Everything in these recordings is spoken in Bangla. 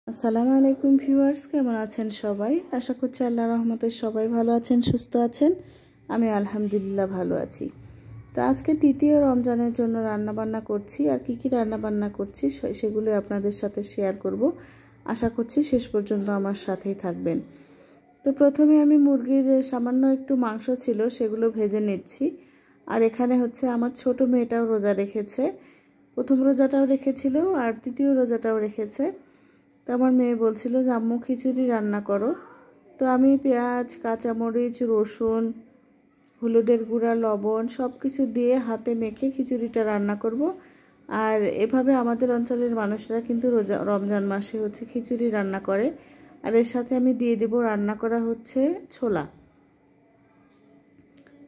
আসসালামু আলাইকুম ভিউয়ার্স, কেমন আছেন সবাই? আশা করছি আল্লাহর রহমতে সবাই ভালো আছেন, সুস্থ আছেন। আমি আলহামদুলিল্লাহ ভালো আছি। তো আজকে তৃতীয় রমজানের জন্য রান্নাবান্না করছি, আর কি রান্নাবান্না করছি সেগুলো আপনাদের সাথে শেয়ার করব। আশা করছি শেষ পর্যন্ত আমার সাথেই থাকবেন। তো প্রথমে আমি মুরগির সামান্য একটু মাংস ছিল, সেগুলো ভেজে নিচ্ছি। আর এখানে হচ্ছে আমার ছোট মেয়েটাও রোজা রেখেছে, প্রথম রোজাটাও রেখেছিল আর দ্বিতীয় রোজাটাও রেখেছে। তো আমার মেয়ে বলছিল যে আম্মু খিচুড়ি রান্না করো। তো আমি পেঁয়াজ, কাঁচামরিচ, রসুন, হলুদের গুঁড়া, লবণ সব কিছু দিয়ে হাতে মেখে খিচুড়িটা রান্না করব। আর এভাবে আমাদের অঞ্চলের মানুষরা কিন্তু রমজান মাসে হচ্ছে খিচুড়ি রান্না করে। আর এর সাথে আমি দিয়ে দেব রান্না করা হচ্ছে ছোলা।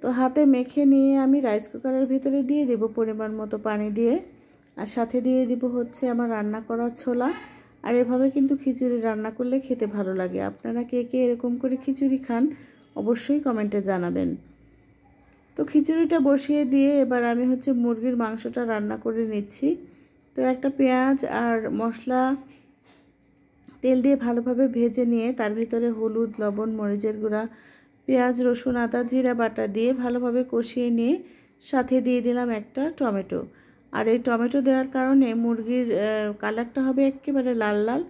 তো হাতে মেখে নিয়ে আমি রাইস কুকারের ভিতরে দিয়ে দেব পরিমাণ মতো পানি দিয়ে, আর সাথে দিয়ে দিব হচ্ছে আমার রান্না করা ছোলা। আর এভাবে কিন্তু খিচুড়ি রান্না করলে খেতে ভালো লাগে। আপনারা কে কে এরকম করে খিচুড়ি খান অবশ্যই কমেন্টে জানাবেন। তো খিচুড়িটা বসিয়ে দিয়ে এবার আমি হচ্ছে মুরগির মাংসটা রান্না করে নিচ্ছি। তো একটা পেঁয়াজ আর মশলা তেল দিয়ে ভালোভাবে ভেজে নিয়ে তার ভিতরে হলুদ, লবণ, মরিচের গুঁড়া, পেঁয়াজ, রসুন, আদা, জিরা বাটা দিয়ে ভালোভাবে কষিয়ে নিয়ে সাথে দিয়ে দিলাম একটা টমেটো। আর এই টমেটো দেওয়ার কারণে মুরগির কালারটা হবে একেবারে লাল লাল,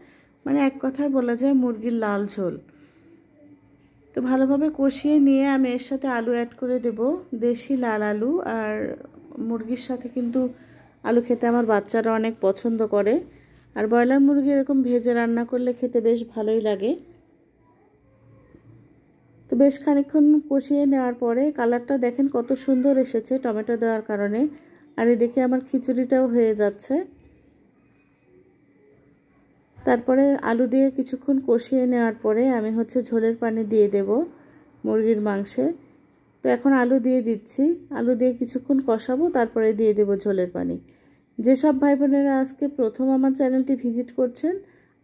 মানে এক কথায় বলা যায় মুরগির লাল ঝোল। তো ভালোভাবে কষিয়ে নিয়ে আমি এর সাথে আলু অ্যাড করে দেব, দেশি লাল আলু। আর মুরগির সাথে কিন্তু আলু খেতে আমার বাচ্চারা অনেক পছন্দ করে। আর ব্রয়লার মুরগি এরকম ভেজে রান্না করলে খেতে বেশ ভালোই লাগে। তো বেশ খানিকক্ষণ কষিয়ে নেওয়ার পরে কালারটা দেখেন কত সুন্দর এসেছে টমেটো দেওয়ার কারণে। আর এদিকে আমার খিচুড়িটাও হয়ে যাচ্ছে। তারপরে আলু দিয়ে কিছুক্ষণ কষিয়ে নেওয়ার পরে আমি হচ্ছে ঝোলের পানি দিয়ে দেব মুরগির মাংসে। তো এখন আলু দিয়ে দিচ্ছি, আলু দিয়ে কিছুক্ষণ কষাবো, তারপরে দিয়ে দেব ঝোলের পানি। যেসব ভাই বোনেরা আজকে প্রথম আমার চ্যানেলটি ভিজিট করছেন,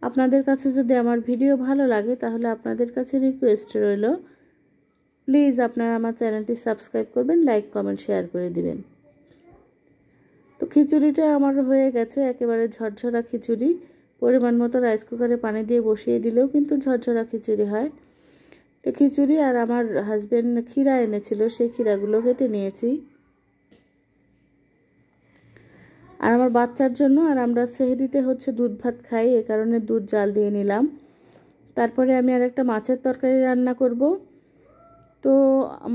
আপনাদের কাছে যদি আমার ভিডিও ভালো লাগে তাহলে আপনাদের কাছে রিকোয়েস্ট রইল, প্লিজ আপনারা আমার চ্যানেলটি সাবস্ক্রাইব করবেন, লাইক, কমেন্ট, শেয়ার করে দিবেন। তো খিচুড়িটা আমার হয়ে গেছে, একেবারে ঝরঝরা খিচুড়ি। পরিমাণ মতো রাইস কুকারে পানি দিয়ে বসিয়ে দিলেও কিন্তু ঝরঝরা খিচুড়ি হয়। তো খিচুড়ি আর আমার হাজবেন্ড ক্ষীরা এনেছিল, সেই ক্ষীরাগুলো কেটে নিয়েছি। আর আমার বাচ্চার জন্য, আর আমরা সেহরিতে হচ্ছে দুধ ভাত খাই, এ কারণে দুধ জাল দিয়ে নিলাম। তারপরে আমি আর একটা মাছের তরকারি রান্না করব। তো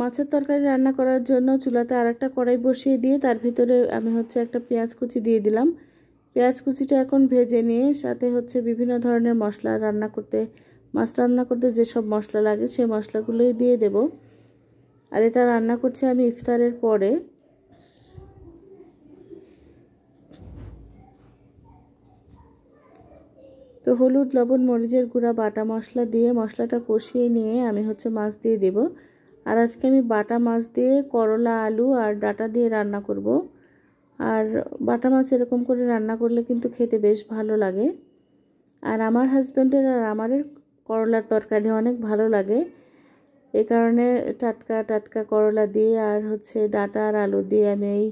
মাছের তরকারি রান্না করার জন্য চুলাতে আর একটা কড়াই বসিয়ে দিয়ে তার ভিতরে আমি হচ্ছে একটা পেঁয়াজ কুচি দিয়ে দিলাম। পেঁয়াজ কুচিটা এখন ভেজে নিয়ে সাথে হচ্ছে বিভিন্ন ধরনের মশলা মাছ রান্না করতে যেসব মশলা লাগে সেই মশলাগুলোই দিয়ে দেব। আর এটা রান্না করছি আমি ইফতারের পরে। তো হলুদ, লবণ, মরিচের গুঁড়া, বাটা মশলা দিয়ে মশলাটা কষিয়ে নিয়ে আমি হচ্ছে মাছ দিয়ে দেব। আর আজকে আমি বাটা মাছ দিয়ে করলা, আলু আর ডাঁটা দিয়ে রান্না করব। আর বাটা মাছ এরকম করে রান্না করলে কিন্তু খেতে বেশ ভালো লাগে। আর আমার হাজব্যান্ডের আর আমাদের করলার তরকারি অনেক ভালো লাগে, এই কারণে টাটকা টাটকা করলা দিয়ে আর হচ্ছে ডাঁটা আর আলু দিয়ে আমি এই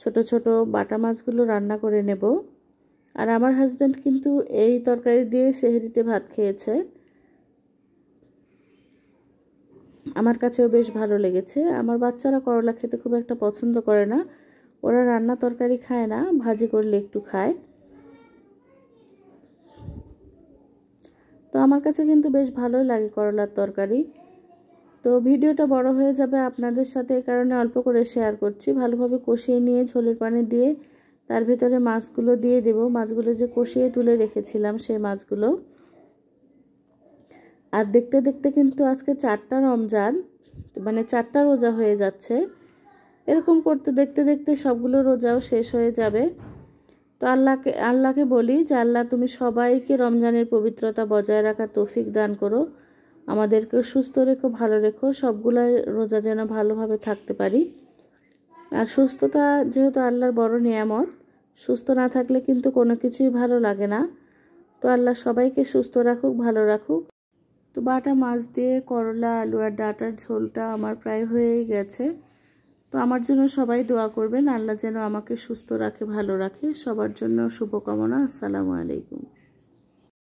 ছোট ছোট বাটা মাছগুলো রান্না করে নেব। আর আমার হাজব্যান্ড কিন্তু এই তরকারি দিয়ে সেহরিতে ভাত খেয়েছে, আমার কাছেও বেশ ভালো লেগেছে। আমার বাচ্চারা করলা খেতে খুব একটা পছন্দ করে না, ওরা রান্না তরকারি খায় না, ভাজি করলে একটু খায়। তো আমার কাছে কিন্তু বেশ ভালোই লাগে করলার তরকারি। তো ভিডিওটা বড় হয়ে যাবে আপনাদের সাথে, এই কারণে অল্প করে শেয়ার করছি। ভালোভাবে কষিয়ে নিয়ে ঝোলের পানি দিয়ে তার ভিতরে মাছগুলো দিয়ে দেব, মাছগুলো যে কষিয়ে তুলে রেখেছিলাম সেই মাছগুলো। আর দেখতে দেখতে কিন্তু আজকে 4টা রমজান, মানে 4টা রোজা হয়ে যাচ্ছে। এরকম করতে দেখতে দেখতে সবগুলো রোজাও শেষ হয়ে যাবে। তো আল্লাহকে বলি যে আল্লাহ তুমি সবাইকে রমজানের পবিত্রতা বজায় রাখার তৌফিক দান করো, আমাদেরকে সুস্থ রেখো, ভালো রেখো, সবগুলো রোজা যেন ভালোভাবে থাকতে পারি। আর সুস্থতা যেহেতু আল্লাহর বড় নিয়ামত, সুস্থ না থাকলে কিন্তু কোনো কিছুই ভালো লাগে না। তো আল্লাহ সবাইকে সুস্থ রাখুক, ভালো রাখুক। তো বাটা মাছ দিয়ে করলা, আলু আর ডাঁটার ঝোলটা আমার প্রায় হয়েই গেছে। তো আমার জন্য সবাই দোয়া করবেন, আল্লাহ যেন আমাকে সুস্থ রাখে, ভালো রাখে। সবার জন্য শুভকামনা। আসসালামু আলাইকুম।